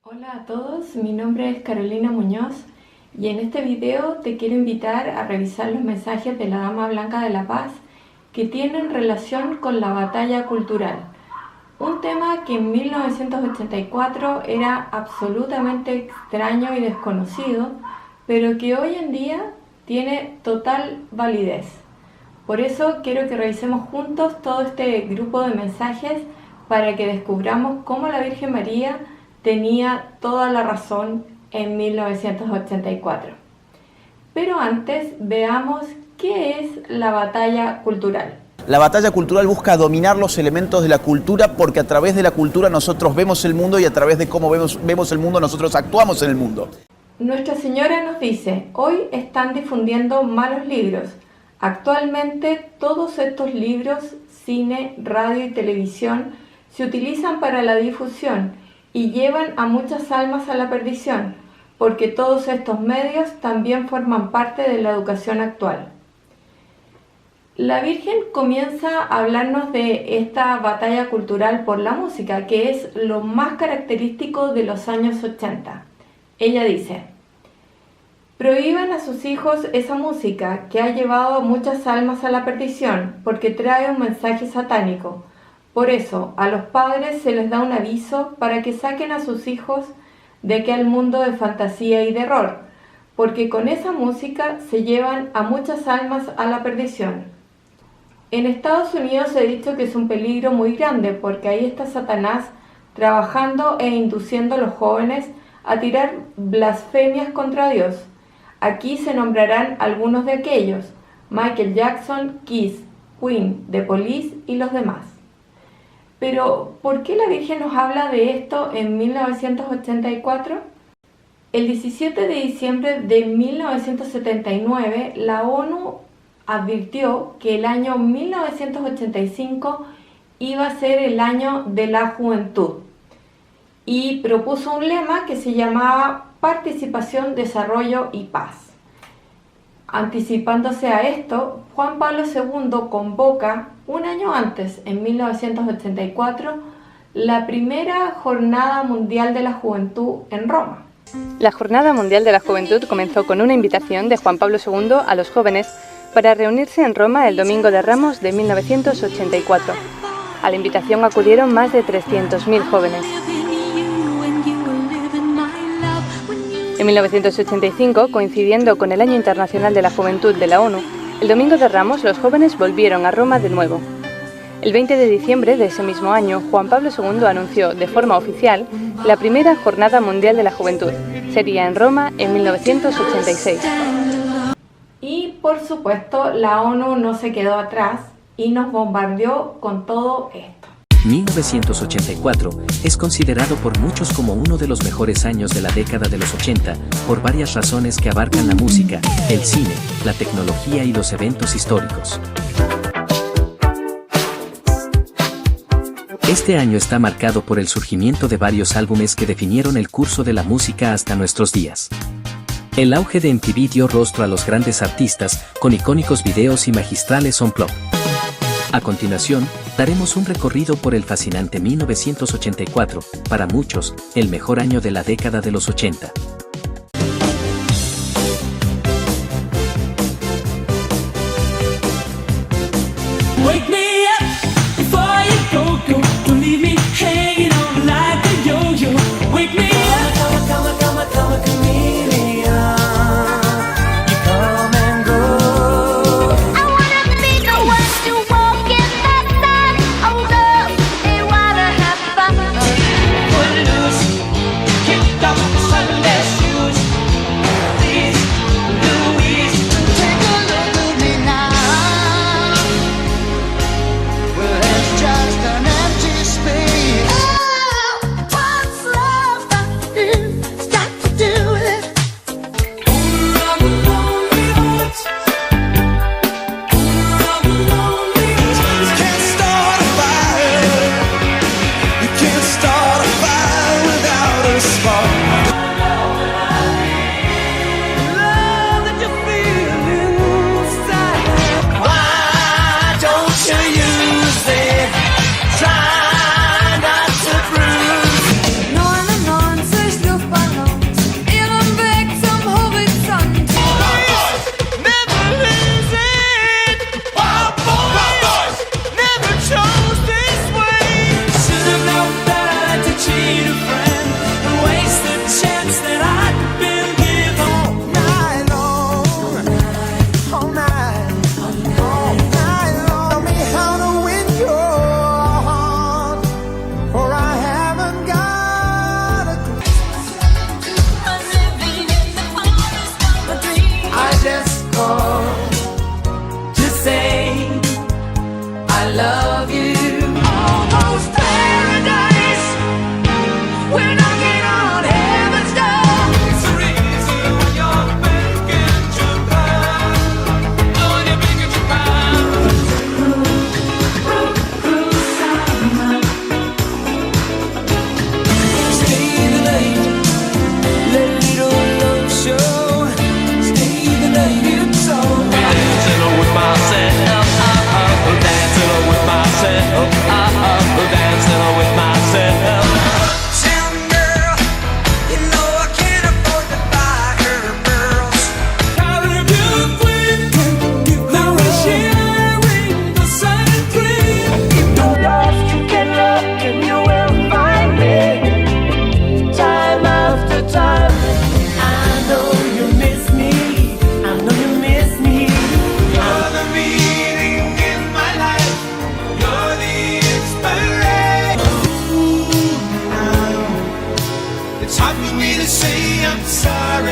Hola a todos, mi nombre es Carolina Muñoz y en este video te quiero invitar a revisar los mensajes de la Dama Blanca de la Paz que tienen relación con la batalla cultural, un tema que en 1984 era absolutamente extraño y desconocido, pero que hoy en día tiene total validez. Por eso quiero que revisemos juntos todo este grupo de mensajes para que descubramos cómo la Virgen María tenía toda la razón en 1984. Pero antes veamos qué es la batalla cultural. La batalla cultural busca dominar los elementos de la cultura porque a través de la cultura nosotros vemos el mundo y a través de cómo vemos el mundo nosotros actuamos en el mundo. Nuestra Señora nos dice, hoy están difundiendo malos libros. Actualmente todos estos libros, cine, radio y televisión se utilizan para la difusión y llevan a muchas almas a la perdición, porque todos estos medios también forman parte de la educación actual. La Virgen comienza a hablarnos de esta batalla cultural por la música, que es lo más característico de los años 80. Ella dice, prohíban a sus hijos esa música que ha llevado a muchas almas a la perdición, porque trae un mensaje satánico. Por eso, a los padres se les da un aviso para que saquen a sus hijos de aquel mundo de fantasía y de error, porque con esa música se llevan a muchas almas a la perdición. En Estados Unidos he dicho que es un peligro muy grande, porque ahí está Satanás trabajando e induciendo a los jóvenes a tirar blasfemias contra Dios. Aquí se nombrarán algunos de aquellos: Michael Jackson, Kiss, Queen, The Police y los demás. Pero, ¿por qué la Virgen nos habla de esto en 1984? El 17 de diciembre de 1979, la ONU advirtió que el año 1985 iba a ser el año de la juventud y propuso un lema que se llamaba Participación, Desarrollo y Paz. Anticipándose a esto, Juan Pablo II convoca un año antes, en 1984, la primera Jornada Mundial de la Juventud en Roma. La Jornada Mundial de la Juventud comenzó con una invitación de Juan Pablo II a los jóvenes para reunirse en Roma el Domingo de Ramos de 1984. A la invitación acudieron más de 300.000 jóvenes. En 1985, coincidiendo con el Año Internacional de la Juventud de la ONU, el Domingo de Ramos los jóvenes volvieron a Roma de nuevo. El 20 de diciembre de ese mismo año, Juan Pablo II anunció de forma oficial la primera Jornada Mundial de la Juventud. Sería en Roma en 1986. Y por supuesto, la ONU no se quedó atrás y nos bombardeó con todo esto. 1984 es considerado por muchos como uno de los mejores años de la década de los 80, por varias razones que abarcan la música, el cine, la tecnología y los eventos históricos. Este año está marcado por el surgimiento de varios álbumes que definieron el curso de la música hasta nuestros días. El auge de MTV dio rostro a los grandes artistas, con icónicos videos y magistrales on-plug. A continuación, daremos un recorrido por el fascinante 1984, para muchos, el mejor año de la década de los 80. Wake me up before you go, don't leave me hanging on like a yo-yo. Wake me up, come a chameleon. You come and go. I wanna be the one to walk in the sun. Oh, girls, they wanna have fun. Put loose, kick off the Sunday It's hard for me to say I'm sorry.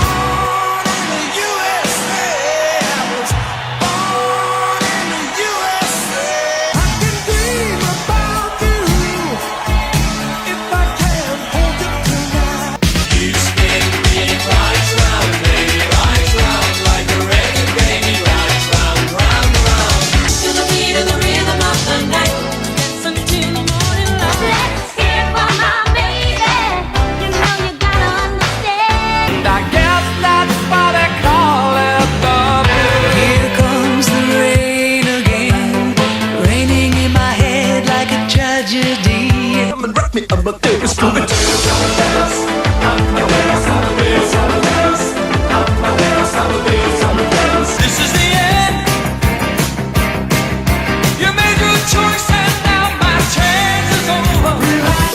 Born in the USA, I was born in the USA. I can dream about you if I can hold you tonight. You spin me right round, baby, right round like a record, baby, right round, round, round. To the beat of the rhythm of the night, dance until the morning light. Let's hear from my baby. You know you gotta understand. I guess that's why they call it the blues. Here comes the rain again, raining in my head like a tragedy. Come and rock me, I'm a baby, stupid. This is the end. You made your choice and now my chance is over. Relax,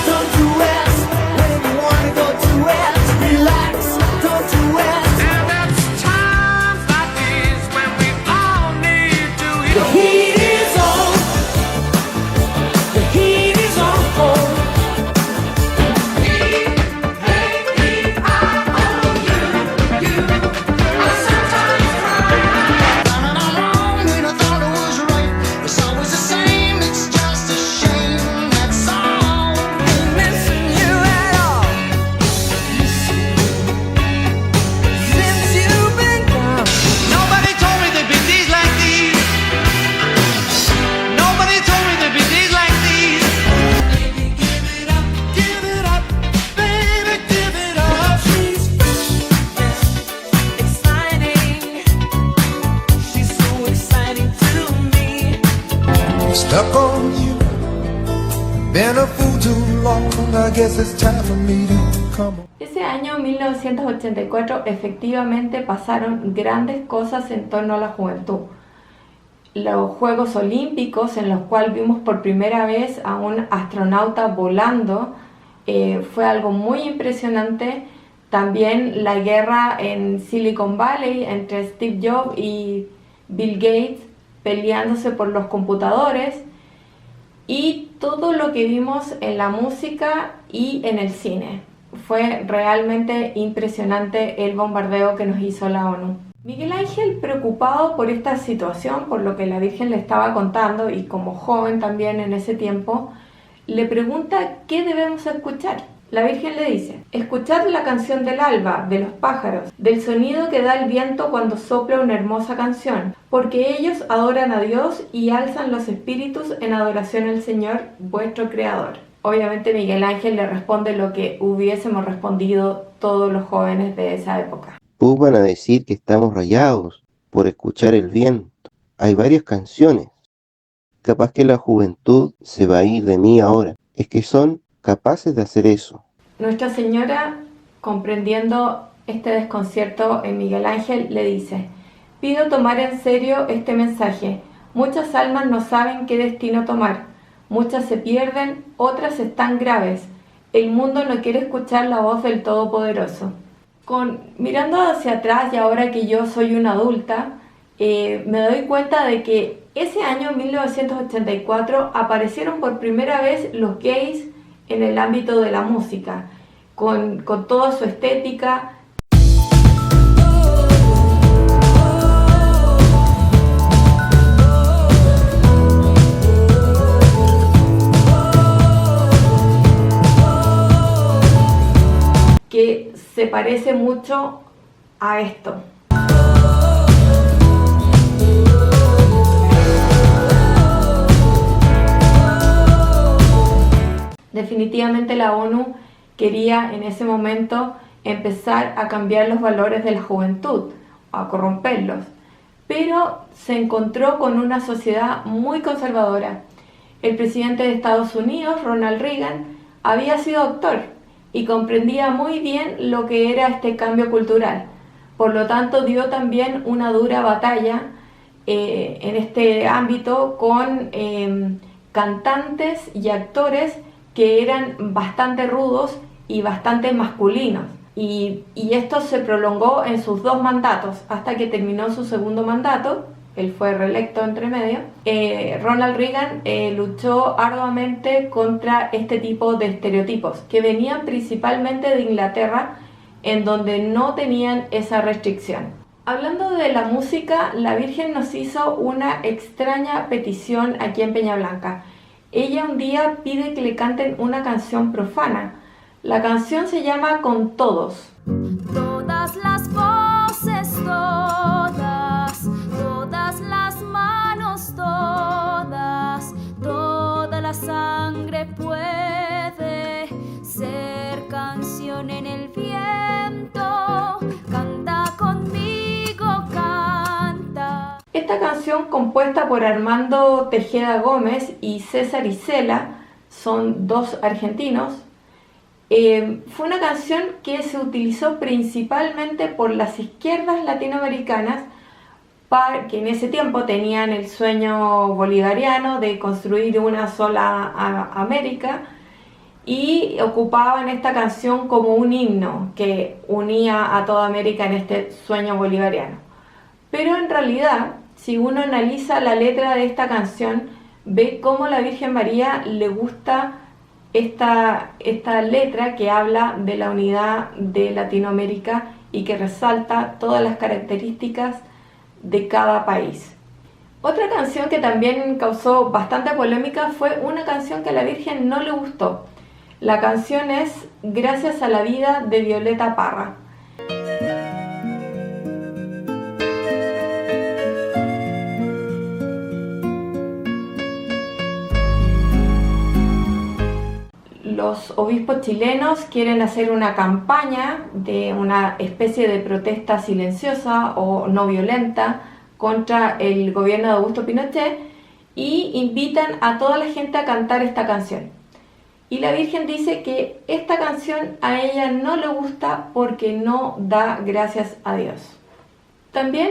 don't you ask when you wanna go to rest. Relax, don't you ask. And it's times like these when we all need to hear. The heat is on. The heat is on. Stuck on you, been a fool too long. I guess it's time for me to come on. Ese año 1984 efectivamente pasaron grandes cosas en torno a la juventud. Los Juegos Olímpicos, en los cuales vimos por primera vez a un astronauta volando, fue algo muy impresionante. También la guerra en Silicon Valley entre Steve Jobs y Bill Gates peleándose por los computadores, y todo lo que vimos en la música y en el cine. Fue realmente impresionante el bombardeo que nos hizo la ONU. Miguel Ángel, preocupado por esta situación, por lo que la Virgen le estaba contando, y como joven también en ese tiempo, le pregunta qué debemos escuchar. La Virgen le dice: escuchad la canción del alba, de los pájaros, del sonido que da el viento cuando sopla una hermosa canción, porque ellos adoran a Dios y alzan los espíritus en adoración al Señor, vuestro Creador. Obviamente Miguel Ángel le responde lo que hubiésemos respondido todos los jóvenes de esa época. Van a decir que estamos rayados por escuchar el viento. Hay varias canciones. Capaz que la juventud se va a ir de mí ahora. Es que son capaces de hacer eso. Nuestra Señora, comprendiendo este desconcierto en Miguel Ángel, le dice: pido tomar en serio este mensaje. Muchas almas no saben qué destino tomar. Muchas se pierden, otras están graves. El mundo no quiere escuchar la voz del Todopoderoso. Mirando hacia atrás, y ahora que yo soy una adulta, me doy cuenta de que ese año 1984 aparecieron por primera vez los gays en el ámbito de la música, con toda su estética. Que se parece mucho a esto. Definitivamente la ONU quería en ese momento empezar a cambiar los valores de la juventud, a corromperlos, pero se encontró con una sociedad muy conservadora. El presidente de Estados Unidos, Ronald Reagan, había sido actor y comprendía muy bien lo que era este cambio cultural. Por lo tanto, dio también una dura batalla en este ámbito con cantantes y actores que eran bastante rudos y bastante masculinos. Y esto se prolongó en sus 2 mandatos, hasta que terminó su segundo mandato, él fue reelecto entre medio, Ronald Reagan luchó arduamente contra este tipo de estereotipos que venían principalmente de Inglaterra, en donde no tenían esa restricción. Hablando de la música, la Virgen nos hizo una extraña petición aquí en Peña Blanca. Ella un día pide que le canten una canción profana. La canción se llama Con Todos. Todas las voces, todas las manos, toda la sangre puede ser canción en el viento. Canta conmigo, canta. Esta canción, compuesta por Armando Tejeda Gómez y César Isela, son dos argentinos, fue una canción que se utilizó principalmente por las izquierdas latinoamericanas, que en ese tiempo tenían el sueño bolivariano de construir una sola América, y ocupaban esta canción como un himno que unía a toda América en este sueño bolivariano. Pero en realidad, si uno analiza la letra de esta canción, ve cómo a la Virgen María le gusta esta letra que habla de la unidad de Latinoamérica y que resalta todas las características de cada país. Otra canción que también causó bastante polémica fue una canción que a la Virgen no le gustó. La canción es Gracias a la vida, de Violeta Parra. Los obispos chilenos quieren hacer una campaña de una especie de protesta silenciosa o no violenta contra el gobierno de Augusto Pinochet y invitan a toda la gente a cantar esta canción. Y la Virgen dice que esta canción a ella no le gusta porque no da gracias a Dios. También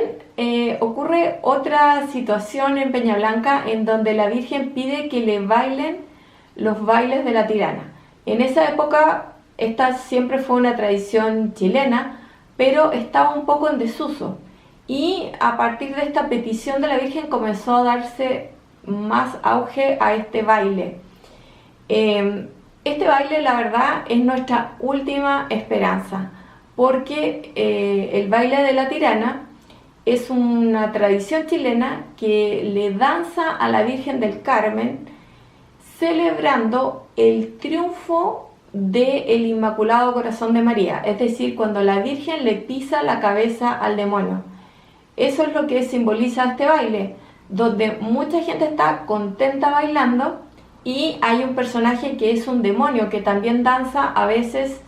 ocurre otra situación en Peña Blanca en donde la Virgen pide que le bailen los bailes de la tirana. En esa época esta siempre fue una tradición chilena, pero estaba un poco en desuso. Y a partir de esta petición de la Virgen comenzó a darse más auge a este baile. Este baile, la verdad, es nuestra última esperanza, porque el baile de la tirana es una tradición chilena que le danza a la Virgen del Carmen, celebrando el triunfo del Inmaculado Corazón de María, es decir, cuando la Virgen le pisa la cabeza al demonio. Eso es lo que simboliza este baile, donde mucha gente está contenta bailando y hay un personaje que es un demonio que también danza a veces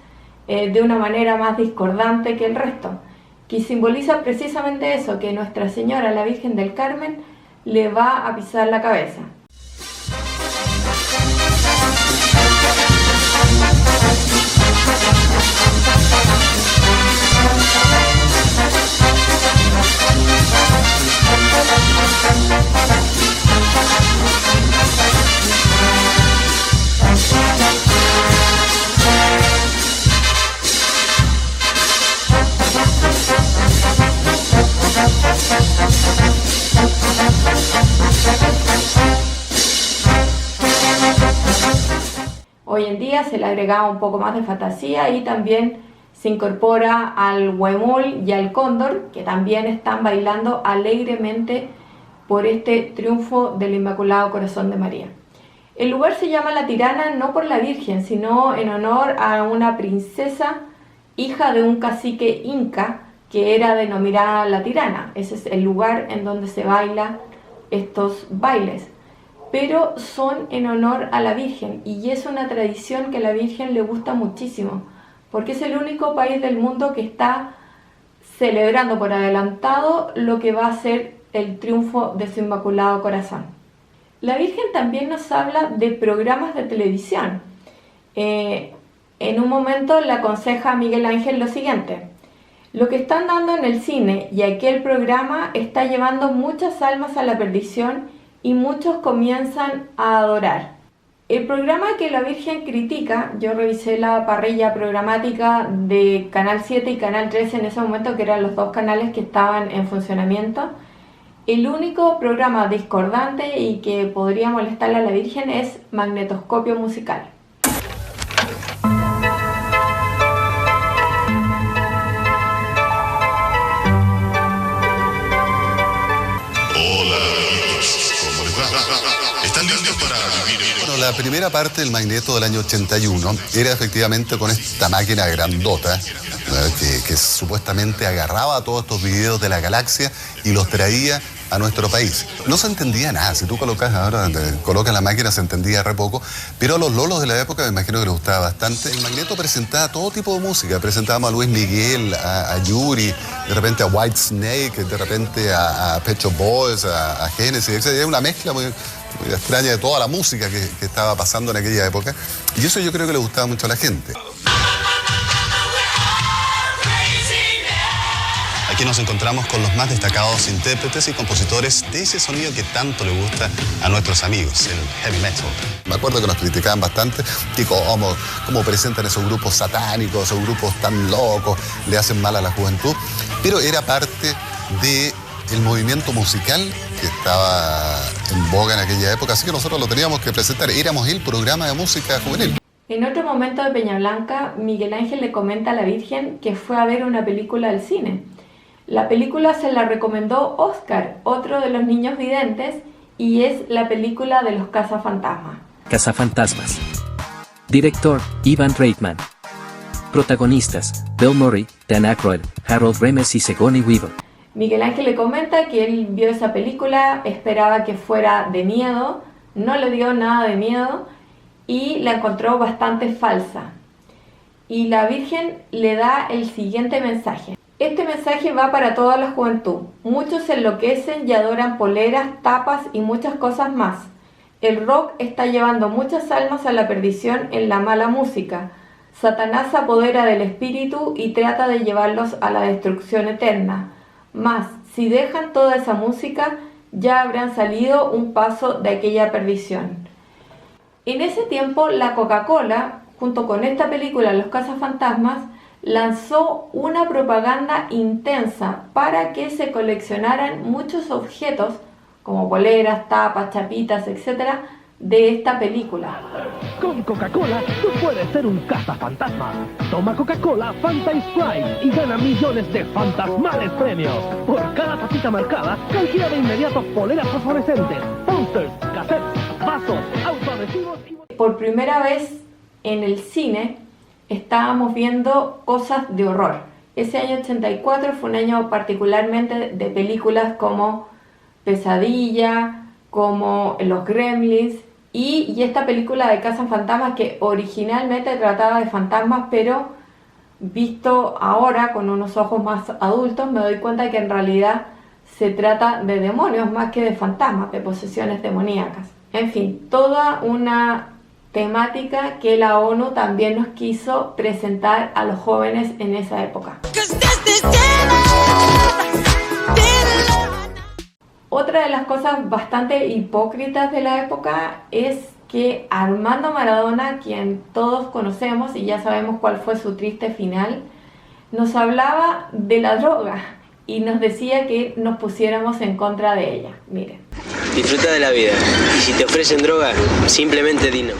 de una manera más discordante que el resto, que simboliza precisamente eso, que Nuestra Señora, la Virgen del Carmen, le va a pisar la cabeza. Hoy en día se le agrega un poco más de fantasía y también se incorpora al huemul y al cóndor, que también están bailando alegremente por este triunfo del Inmaculado Corazón de María. El lugar se llama La Tirana no por la Virgen, sino en honor a una princesa, hija de un cacique inca, que era denominada La Tirana. Ese es el lugar en donde se bailan estos bailes, pero son en honor a la Virgen, y es una tradición que a la Virgen le gusta muchísimo, porque es el único país del mundo que está celebrando por adelantado lo que va a ser el triunfo de su Inmaculado Corazón. La Virgen también nos habla de programas de televisión. En un momento le aconseja a Miguel Ángel lo siguiente: lo que están dando en el cine y aquel programa está llevando muchas almas a la perdición y muchos comienzan a adorar. El programa que la Virgen critica, yo revisé la parrilla programática de Canal 7 y Canal 13 en ese momento, que eran los dos canales que estaban en funcionamiento, El único programa discordante y que podría molestarle a la Virgen es Magnetoscopio Musical. ¿Están listos para vivir? Bueno, la primera parte del Magneto del año 81 era efectivamente con esta máquina grandota que supuestamente agarraba todos estos videos de la galaxia y los traía a nuestro país. No se entendía nada. Si tú colocas la máquina, se entendía re poco, pero a los lolos de la época me imagino que les gustaba bastante. El Magneto presentaba todo tipo de música. Presentábamos a Luis Miguel, a Yuri, de repente a White Snake, de repente a Pet Shop Boys, a Genesis. Era una mezcla muy extraña de toda la música que estaba pasando en aquella época. Y eso yo creo que le gustaba mucho a la gente. Aquí nos encontramos con los más destacados intérpretes y compositores de ese sonido que tanto le gusta a nuestros amigos, el heavy metal. Me acuerdo que nos criticaban bastante que cómo presentan esos grupos satánicos, esos grupos tan locos, le hacen mal a la juventud, pero era parte del movimiento musical que estaba en boga en aquella época, así que nosotros lo teníamos que presentar, éramos el programa de música juvenil. En otro momento de Peña Blanca, Miguel Ángel le comenta a la Virgen que fue a ver una película al cine. La película se la recomendó Oscar, otro de los niños videntes, y es la película de los cazafantasmas. Cazafantasmas. Director, Ivan Reitman. Protagonistas, Bill Murray, Dan Aykroyd, Harold Ramis y Sigourney Weaver. Miguel Ángel le comenta que él vio esa película, esperaba que fuera de miedo, no le dio nada de miedo y la encontró bastante falsa. Y la Virgen le da el siguiente mensaje. Este mensaje va para toda la juventud. Muchos se enloquecen y adoran poleras, tapas y muchas cosas más. El rock está llevando muchas almas a la perdición en la mala música. Satanás se apodera del espíritu y trata de llevarlos a la destrucción eterna. Mas, si dejan toda esa música, ya habrán salido un paso de aquella perdición. En ese tiempo, la Coca-Cola, junto con esta película Los cazafantasmas, lanzó una propaganda intensa para que se coleccionaran muchos objetos como poleras, tapas, chapitas, etc. de esta película. Con Coca-Cola tú puedes ser un cazafantasma. Toma Coca-Cola, Fanta y Sprite y gana millones de fantasmales premios. Por cada tapita marcada, canjea de inmediato poleras fosforescentes, posters, cassettes, vasos, autoadhesivos y... Por primera vez en el cine estábamos viendo cosas de horror. Ese año 84 fue un año particularmente de películas como Pesadilla, como Los Gremlins y esta película de Cazafantasmas que originalmente trataba de fantasmas, pero visto ahora con unos ojos más adultos me doy cuenta que en realidad se trata de demonios más que de fantasmas, de posesiones demoníacas. En fin, toda una temática que la ONU también nos quiso presentar a los jóvenes en esa época. Otra de las cosas bastante hipócritas de la época es que Armando Maradona, quien todos conocemos y ya sabemos cuál fue su triste final, nos hablaba de la droga y nos decía que nos pusiéramos en contra de ella. Miren. Disfruta de la vida y si te ofrecen droga, simplemente di no.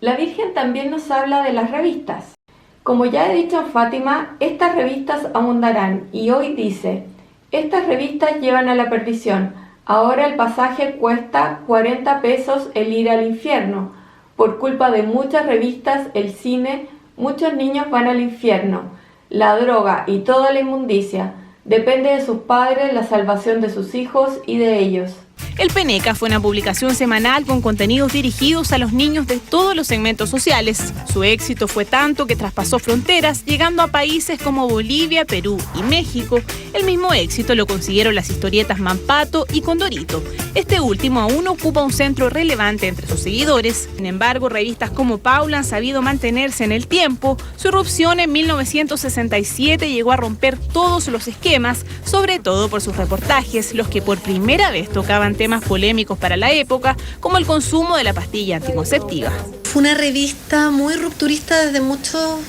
La Virgen también nos habla de las revistas. Como ya he dicho en Fátima, estas revistas abundarán y hoy dice, estas revistas llevan a la perdición. Ahora el pasaje cuesta 40 pesos el ir al infierno. Por culpa de muchas revistas, el cine, muchos niños van al infierno. La droga y toda la inmundicia. Depende de sus padres la salvación de sus hijos y de ellos. El Peneca fue una publicación semanal con contenidos dirigidos a los niños de todos los segmentos sociales. Su éxito fue tanto que traspasó fronteras, llegando a países como Bolivia, Perú y México. El mismo éxito lo consiguieron las historietas Mampato y Condorito. Este último aún ocupa un centro relevante entre sus seguidores. Sin embargo, revistas como Paula han sabido mantenerse en el tiempo. Su irrupción en 1967 llegó a romper todos los esquemas, sobre todo por sus reportajes, los que por primera vez tocaban temas polémicos para la época, como el consumo de la pastilla anticonceptiva. Fue una revista muy rupturista desde muchos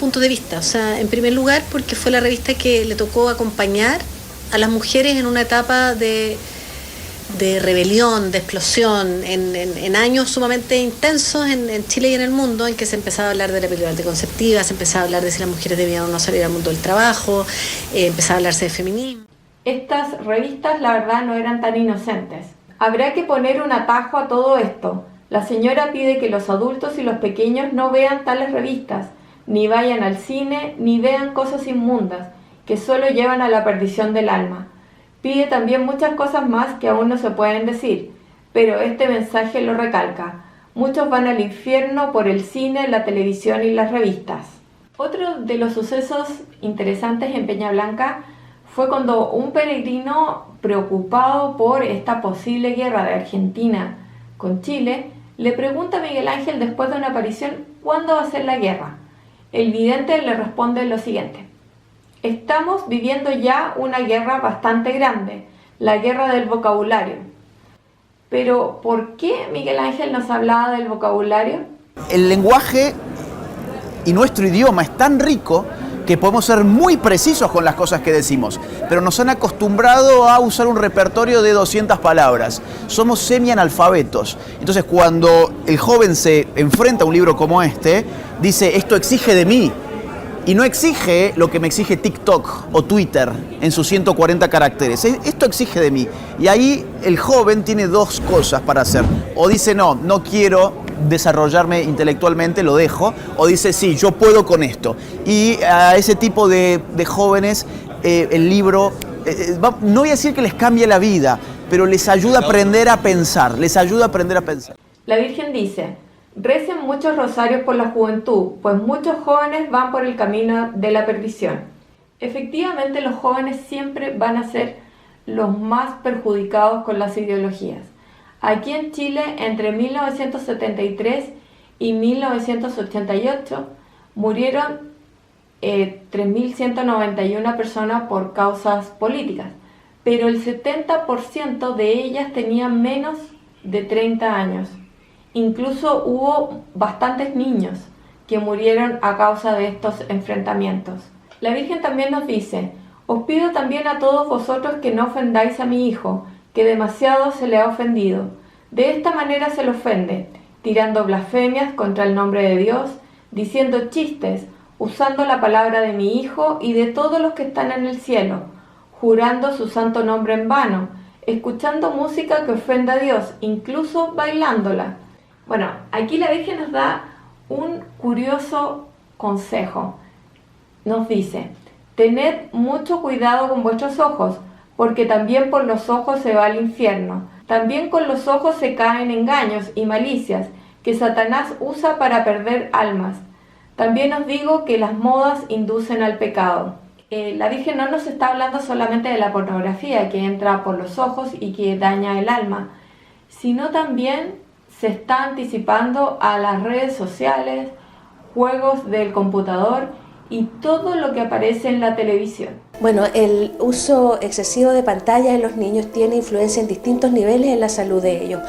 puntos de vista. O sea, en primer lugar, porque fue la revista que le tocó acompañar a las mujeres en una etapa de de rebelión, de explosión, en años sumamente intensos en Chile y en el mundo, en que se empezaba a hablar de la píldora anticonceptiva, se empezaba a hablar de si las mujeres debían o no salir al mundo del trabajo, empezaba a hablarse de feminismo. Estas revistas, la verdad, no eran tan inocentes. Habrá que poner un atajo a todo esto. La señora pide que los adultos y los pequeños no vean tales revistas, ni vayan al cine, ni vean cosas inmundas, que solo llevan a la perdición del alma. Pide también muchas cosas más que aún no se pueden decir, pero este mensaje lo recalca. Muchos van al infierno por el cine, la televisión y las revistas. Otro de los sucesos interesantes en Peña Blanca fue cuando un peregrino, preocupado por esta posible guerra de Argentina con Chile, le pregunta a Miguel Ángel después de una aparición cuándo va a ser la guerra. El vidente le responde lo siguiente: estamos viviendo ya una guerra bastante grande, la guerra del vocabulario. Pero, ¿por qué Miguel Ángel nos hablaba del vocabulario? El lenguaje y nuestro idioma es tan rico que podemos ser muy precisos con las cosas que decimos, pero nos han acostumbrado a usar un repertorio de 200 palabras. Somos semi-analfabetos. Entonces, cuando el joven se enfrenta a un libro como este, dice, esto exige de mí. Y no exige lo que me exige TikTok o Twitter en sus 140 caracteres. Esto exige de mí. Y ahí el joven tiene dos cosas para hacer. O dice, no quiero desarrollarme intelectualmente, lo dejo. O dice, sí, yo puedo con esto. Y a ese tipo de jóvenes, el libro, no voy a decir que les cambie la vida, pero les ayuda a aprender a pensar. Les ayuda a aprender a pensar. La Virgen dice: recen muchos rosarios por la juventud, pues muchos jóvenes van por el camino de la perdición. Efectivamente, los jóvenes siempre van a ser los más perjudicados con las ideologías. Aquí en Chile, entre 1973 y 1988, murieron 3.191 personas por causas políticas, pero el 70% de ellas tenían menos de 30 años. Incluso hubo bastantes niños que murieron a causa de estos enfrentamientos. La Virgen también nos dice: os pido también a todos vosotros que no ofendáis a mi hijo, que demasiado se le ha ofendido. De esta manera se le ofende, tirando blasfemias contra el nombre de Dios, diciendo chistes, usando la palabra de mi hijo y de todos los que están en el cielo, jurando su santo nombre en vano, escuchando música que ofenda a Dios, incluso bailándola. Bueno, aquí la Virgen nos da un curioso consejo. Nos dice: tened mucho cuidado con vuestros ojos, porque también por los ojos se va al infierno. También con los ojos se caen engaños y malicias que Satanás usa para perder almas. También os digo que las modas inducen al pecado. La Virgen no nos está hablando solamente de la pornografía que entra por los ojos y que daña el alma, sino también se está anticipando a las redes sociales, juegos del computador y todo lo que aparece en la televisión. Bueno, el uso excesivo de pantallas en los niños tiene influencia en distintos niveles en la salud de ellos.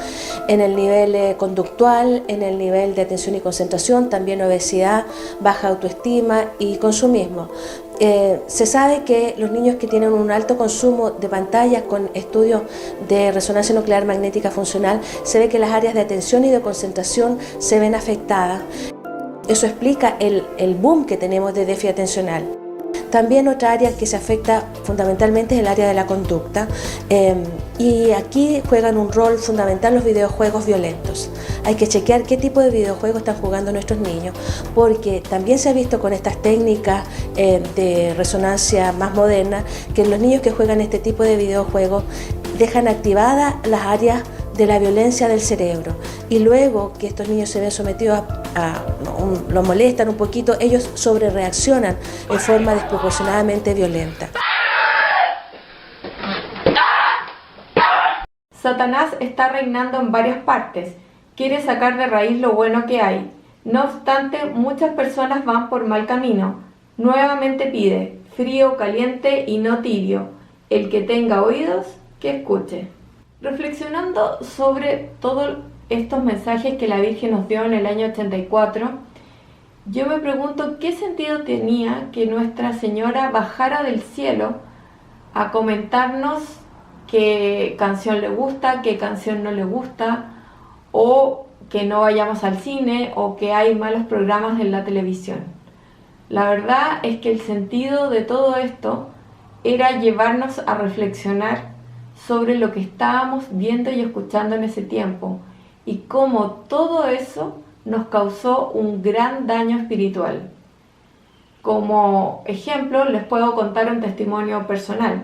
En el nivel conductual, en el nivel de atención y concentración, también obesidad, baja autoestima y consumismo. Se sabe que los niños que tienen un alto consumo de pantallas con estudios de resonancia nuclear magnética funcional, se ve que las áreas de atención y de concentración se ven afectadas. Eso explica el boom que tenemos de déficit atencional. También otra área que se afecta fundamentalmente es el área de la conducta, y aquí juegan un rol fundamental los videojuegos violentos. Hay que chequear qué tipo de videojuegos están jugando nuestros niños, porque también se ha visto con estas técnicas de resonancia más modernas que los niños que juegan este tipo de videojuegos dejan activadas las áreas de la violencia del cerebro, y luego que estos niños se ven sometidos los molestan un poquito, ellos sobrereaccionan en forma desproporcionadamente violenta. Satanás está reinando en varias partes, quiere sacar de raíz lo bueno que hay. No obstante, muchas personas van por mal camino. Nuevamente pide, frío, caliente y no tibio. El que tenga oídos, que escuche. Reflexionando sobre todos estos mensajes que la Virgen nos dio en el año 84, yo me pregunto qué sentido tenía que Nuestra Señora bajara del cielo a comentarnos qué canción le gusta, qué canción no le gusta, o que no vayamos al cine, o que hay malos programas en la televisión. La verdad es que el sentido de todo esto era llevarnos a reflexionar sobre lo que estábamos viendo y escuchando en ese tiempo, y cómo todo eso nos causó un gran daño espiritual. Como ejemplo, les puedo contar un testimonio personal.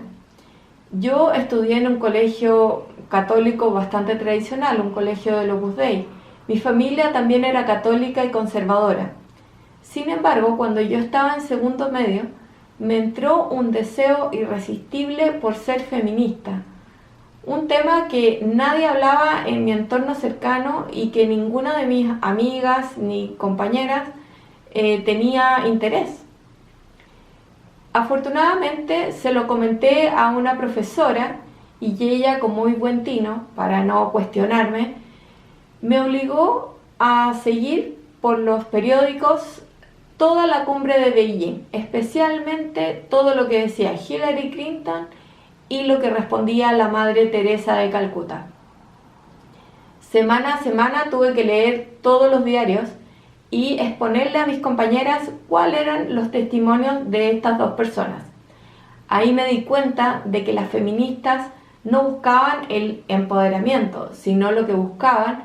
Yo estudié en un colegio católico bastante tradicional, un colegio del Opus Dei. Mi familia también era católica y conservadora. Sin embargo, cuando yo estaba en segundo medio, me entró un deseo irresistible por ser feminista. Un tema que nadie hablaba en mi entorno cercano y que ninguna de mis amigas ni compañeras tenía interés. Afortunadamente se lo comenté a una profesora y ella, con muy buen tino, para no cuestionarme, me obligó a seguir por los periódicos toda la cumbre de Beijing, especialmente todo lo que decía Hillary Clinton y lo que respondía la Madre Teresa de Calcuta. Semana a semana tuve que leer todos los diarios y exponerle a mis compañeras cuáles eran los testimonios de estas dos personas. Ahí me di cuenta de que las feministas no buscaban el empoderamiento, sino lo que buscaban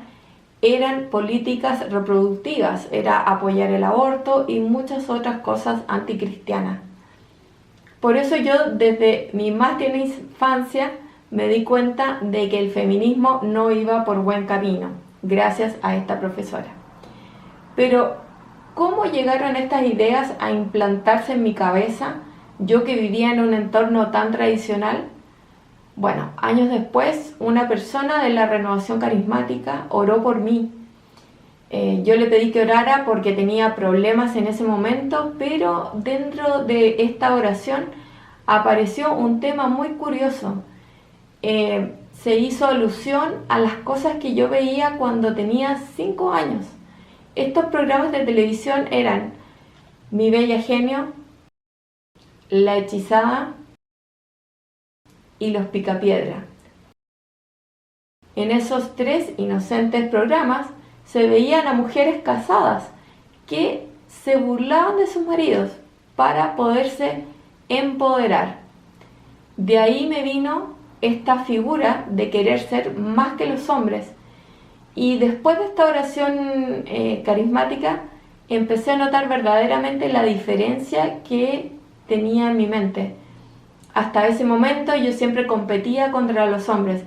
eran políticas reproductivas, era apoyar el aborto y muchas otras cosas anticristianas. Por eso yo desde mi más tierna infancia me di cuenta de que el feminismo no iba por buen camino, gracias a esta profesora. Pero, ¿cómo llegaron estas ideas a implantarse en mi cabeza, yo que vivía en un entorno tan tradicional? Bueno, años después, una persona de la Renovación Carismática oró por mí. Yo le pedí que orara porque tenía problemas en ese momento, pero dentro de esta oración apareció un tema muy curioso. Se hizo alusión a las cosas que yo veía cuando tenía 5 años. Estos programas de televisión eran Mi Bella Genio, La Hechizada y Los Picapiedra. En esos 3 inocentes programas se veían a mujeres casadas que se burlaban de sus maridos para poderse empoderar. De ahí me vino esta figura de querer ser más que los hombres. Y después de esta oración carismática, empecé a notar verdaderamente la diferencia que tenía en mi mente. Hasta ese momento yo siempre competía contra los hombres.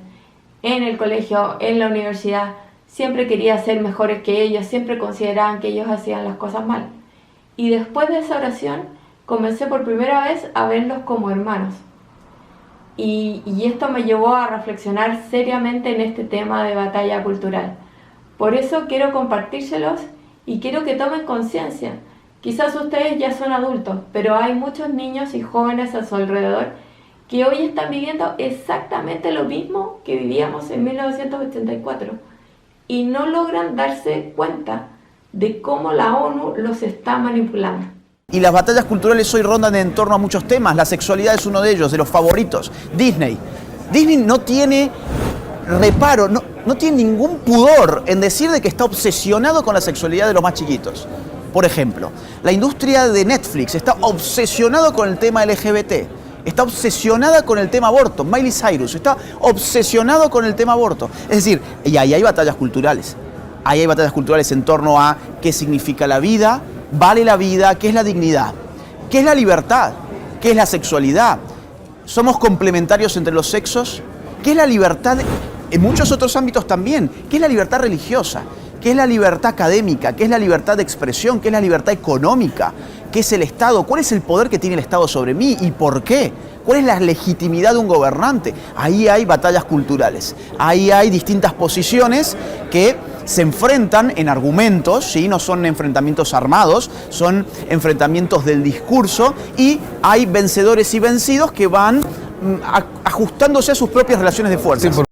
En el colegio, en la universidad, siempre quería ser mejores que ellos, siempre consideraban que ellos hacían las cosas mal. Y después de esa oración, comencé por primera vez a verlos como hermanos. Y esto me llevó a reflexionar seriamente en este tema de batalla cultural. Por eso quiero compartírselos y quiero que tomen conciencia. Quizás ustedes ya son adultos, pero hay muchos niños y jóvenes a su alrededor que hoy están viviendo exactamente lo mismo que vivíamos en 1984 y no logran darse cuenta de cómo la ONU los está manipulando. Y las batallas culturales hoy rondan en torno a muchos temas. La sexualidad es uno de ellos, de los favoritos. Disney. Disney no tiene reparo, no tiene ningún pudor en decir de que está obsesionado con la sexualidad de los más chiquitos. Por ejemplo, la industria de Netflix está obsesionado con el tema LGBT. Está obsesionada con el tema aborto. Miley Cyrus está obsesionado con el tema aborto. Es decir, y ahí hay batallas culturales. Ahí hay batallas culturales en torno a qué significa la vida, vale la vida, qué es la dignidad, qué es la libertad, qué es la sexualidad. ¿Somos complementarios entre los sexos? ¿Qué es la libertad en muchos otros ámbitos también? ¿Qué es la libertad religiosa? ¿Qué es la libertad académica? ¿Qué es la libertad de expresión? ¿Qué es la libertad económica? ¿Qué es el Estado? ¿Cuál es el poder que tiene el Estado sobre mí y por qué? ¿Cuál es la legitimidad de un gobernante? Ahí hay batallas culturales. Ahí hay distintas posiciones que se enfrentan en argumentos, ¿sí? No son enfrentamientos armados, son enfrentamientos del discurso y hay vencedores y vencidos que van ajustándose a sus propias relaciones de fuerza.